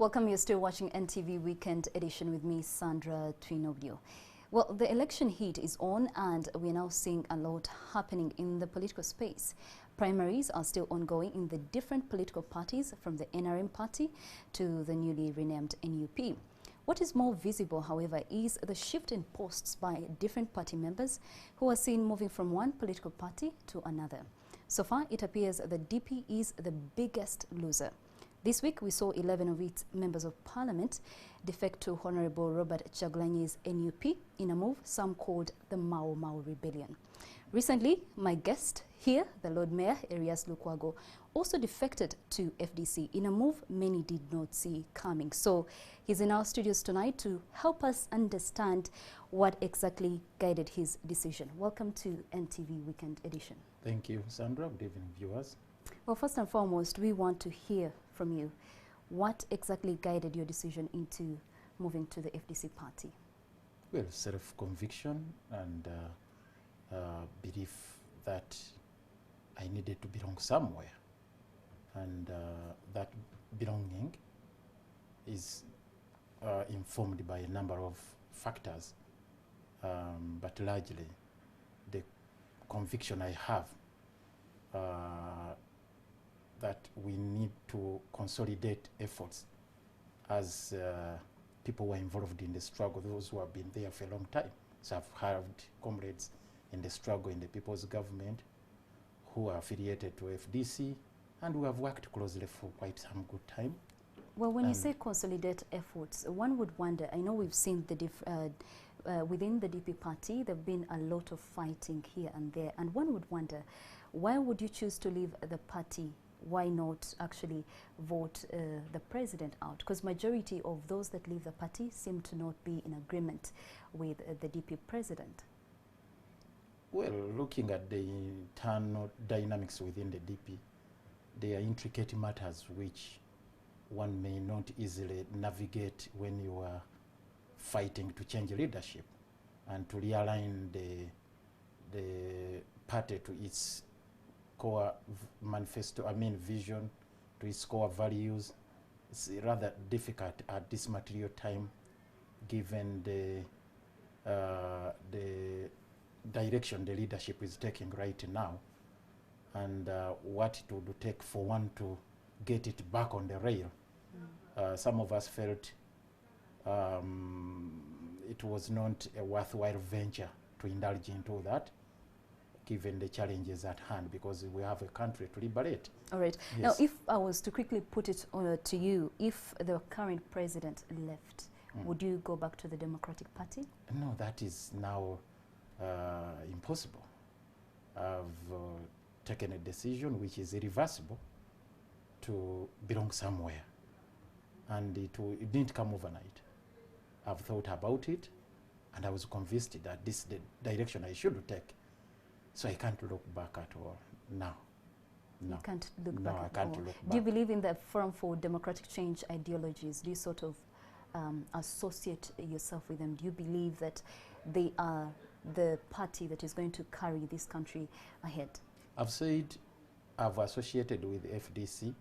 Welcome, you're still watching NTV Weekend Edition with me, Sandra Twinobio. Well, the election heat is on and we're now seeing a lot happening in the political space. Primaries are still ongoing in the different political parties, from the NRM party to the newly renamed NUP. What is more visible, however, is the shift in posts by different party members who are seen moving from one political party to another. So far, it appears the DP is the biggest loser. This week, we saw 11 of its members of parliament defect to Honorable Robert Kyagulanyi's NUP in a move some called the MAO MAO rebellion. Recently, my guest here, the Lord Mayor, Erias Lukwago, also defected to FDC in a move many did not see coming. So he's in our studios tonight to help us understand what exactly guided his decision. Welcome to NTV Weekend Edition. Thank you, Sandra. Good evening, viewers. Well, first and foremost, we want to hear from you. What exactly guided your decision into moving to the FDC party? Well, self-conviction and belief that I needed to belong somewhere. And that belonging is informed by a number of factors, but largely the conviction I have that we need to consolidate efforts as people who are involved in the struggle, those who have been there for a long time. So I've had comrades in the struggle in the People's Government who are affiliated to FDC and who have worked closely for quite some good time. Well, when you say consolidate efforts, one would wonder, I know we've seen the within the DP party, there have been a lot of fighting here and there, and one would wonder, why would you choose to leave the party? Why not actually vote the president out? Because majority of those that leave the party seem to not be in agreement with the DP president. Well, looking at the internal dynamics within the DP, there are intricate matters which one may not easily navigate when you are fighting to change leadership and to realign the party to its core manifesto, vision, to its core values. It's rather difficult at this material time, given the direction the leadership is taking right now, and what it would take for one to get it back on the rail. Some of us felt it was not a worthwhile venture to indulge into that, given the challenges at hand, because we have a country to liberate. All right. Yes. Now, if I was to quickly put it to you, if the current president left, would you go back to the Democratic Party? No, that is now impossible. I've taken a decision which is irreversible to belong somewhere, and it didn't come overnight. I've thought about it, and I was convinced that this is the direction I should take. So I can't look back at all now. No. You can't look no, back I at can't all. Look back. Do you believe in the Forum for Democratic Change ideologies? Do you sort of associate yourself with them? Do you believe that they are the party that is going to carry this country ahead? I've said I've associated with FDC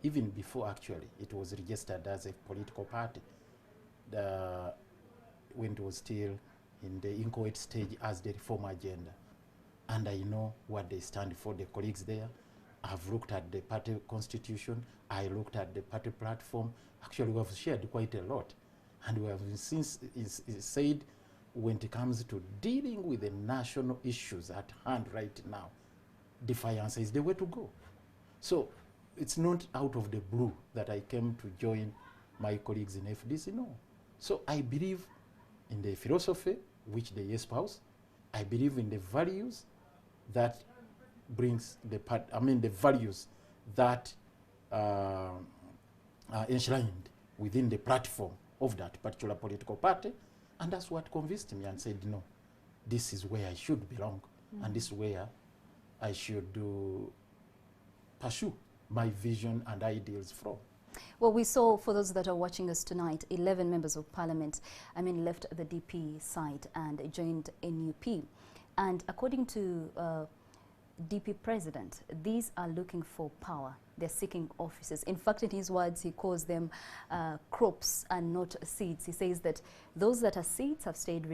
even before actually it was registered as a political party, when it was still in the inchoate stage as the reform agenda. And I know what they stand for, the colleagues there. I've looked at the party constitution, I looked at the party platform. Actually, we have shared quite a lot. And we have since said, when it comes to dealing with the national issues at hand right now, defiance is the way to go. So it's not out of the blue that I came to join my colleagues in FDC, no. So I believe in the philosophy which they espouse. I believe in the values that brings the the values that are enshrined within the platform of that particular political party, and that's what convinced me and said, no, this is where I should belong, and this is where I should pursue my vision and ideals from. Well, we saw, for those that are watching us tonight, 11 members of parliament, left the DP side and joined NUP. And according to DP president, these are looking for power. they're seeking offices. In fact, in his words, he calls them crops and not seeds. He says that those that are seeds have stayed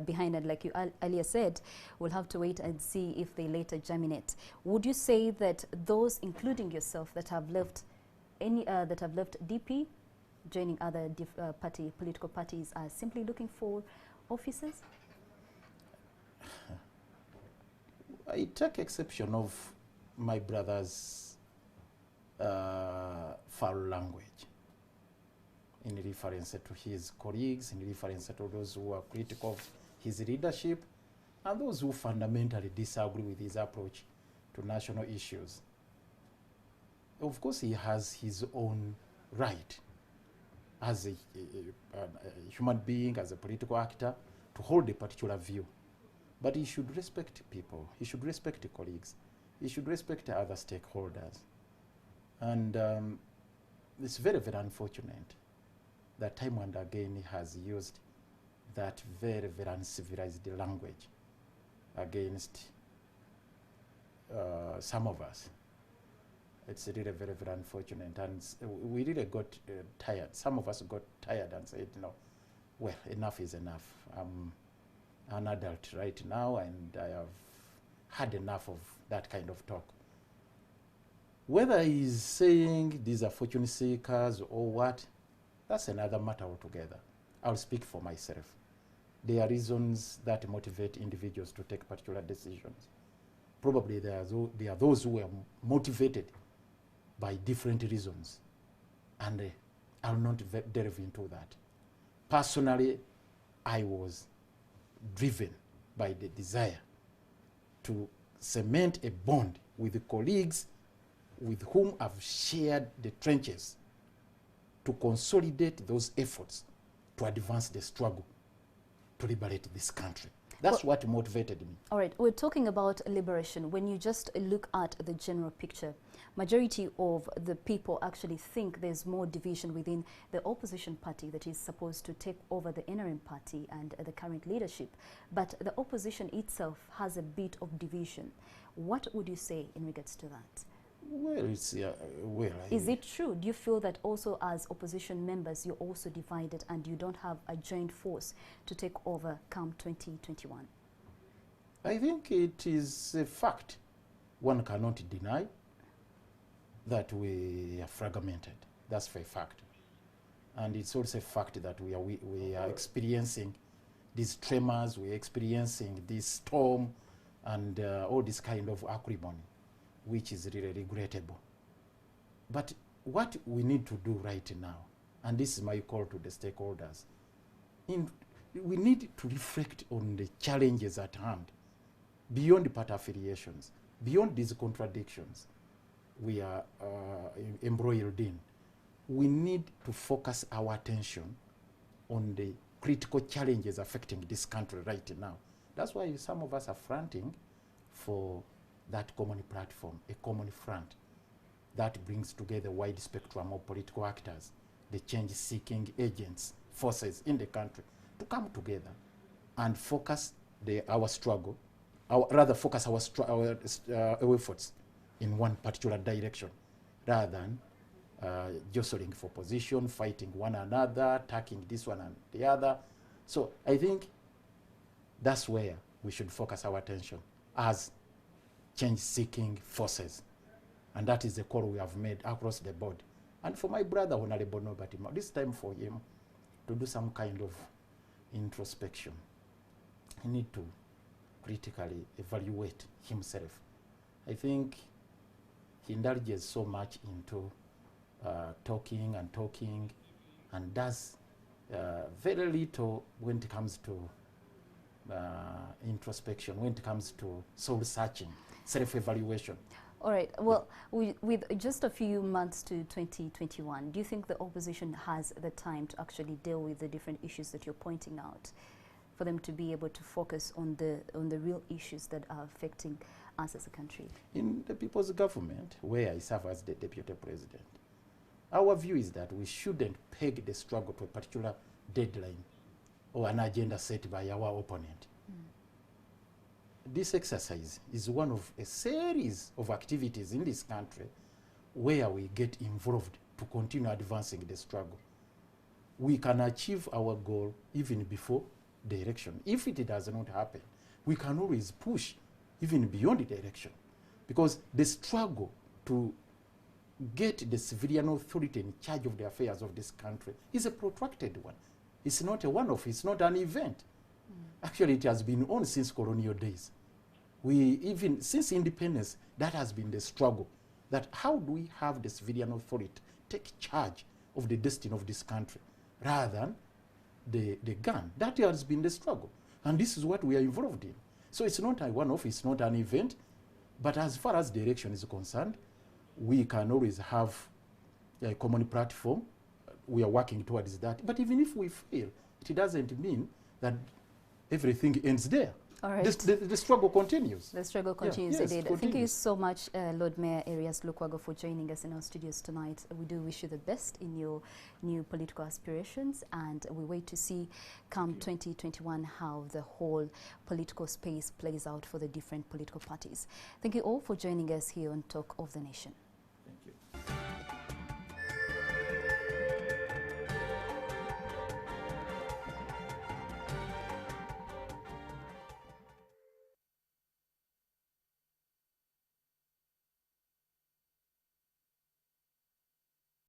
behind, and like you earlier said, we'll have to wait and see if they later germinate. Would you say that those, including yourself, that have left DP, joining other political parties, are simply looking for offices? I take exception of my brother's foul language in reference to his colleagues, in reference to those who are critical of his leadership, and those who fundamentally disagree with his approach to national issues. Of course, he has his own right as a human being, as a political actor, to hold a particular view. But he should respect people, he should respect colleagues, he should respect other stakeholders. And it's very, very unfortunate that time and again he has used that very, very uncivilized language against some of us. It's really very, very unfortunate, and we really got tired. Some of us got tired and said, you know, well, enough is enough. I'm an adult right now, and I have had enough of that kind of talk. Whether he's saying these are fortune seekers or what, that's another matter altogether. I'll speak for myself. There are reasons that motivate individuals to take particular decisions. Probably there are those who are motivated by different reasons, and I'll not delve into that. Personally, I was driven by the desire to cement a bond with the colleagues with whom I've shared the trenches, to consolidate those efforts to advance the struggle to liberate this country. That's what motivated me. All right, we're talking about liberation. When you just look at the general picture, majority of the people actually think there's more division within the opposition party that is supposed to take over the interim party and the current leadership. But the opposition itself has a bit of division. What would you say in regards to that? Well, it's, is it true? Do you feel that also as opposition members you're also divided and you don't have a joint force to take over come 2021? I think it is a fact. One cannot deny that we are fragmented. That's a fact. And it's also a fact that we are experiencing these tremors, we're experiencing this storm, and all this kind of acrimony, which is really regrettable. But what we need to do right now, and this is my call to the stakeholders, we need to reflect on the challenges at hand, beyond party affiliations, beyond these contradictions we are embroiled in. We need to focus our attention on the critical challenges affecting this country right now. That's why some of us are fronting for that common platform, a common front that brings together a wide spectrum of political actors, the change-seeking agents, forces in the country, to come together and focus our struggle, focus our efforts in one particular direction, rather than jostling for position, fighting one another, attacking this one and the other. So I think that's where we should focus our attention as change-seeking forces. And that is the call we have made across the board. And for my brother, Honorable Norbert, this time for him to do some kind of introspection. He needs to critically evaluate himself. I think he indulges so much into talking and does very little when it comes to introspection, when it comes to soul-searching, self-evaluation. All right. Well, with just a few months to 2021, do you think the opposition has the time to actually deal with the different issues that you're pointing out, for them to be able to focus on the real issues that are affecting us as a country? In the People's Government, where I serve as the Deputy President, our view is that we shouldn't peg the struggle to a particular deadline or an agenda set by our opponent. This exercise is one of a series of activities in this country where we get involved to continue advancing the struggle. We can achieve our goal even before the election. If it does not happen, we can always push even beyond the election, because the struggle to get the civilian authority in charge of the affairs of this country is a protracted one. It's not a one-off, it's not an event. Actually, it has been on since colonial days. Even since independence, that has been the struggle. That how do we have the civilian authority take charge of the destiny of this country rather than the gun? That has been the struggle. And this is what we are involved in. So it's not a one-off, it's not an event. But as far as the election is concerned, we can always have a common platform. We are working towards that. But even if we fail, it doesn't mean that everything ends there. All right. The struggle continues. The struggle continues, yes, indeed. Thank you so much, Lord Mayor Arias Lukwago, for joining us in our studios tonight. We do wish you the best in your new political aspirations, and we wait to see come 2021 how the whole political space plays out for the different political parties. Thank you all for joining us here on Talk of the Nation. Thank you.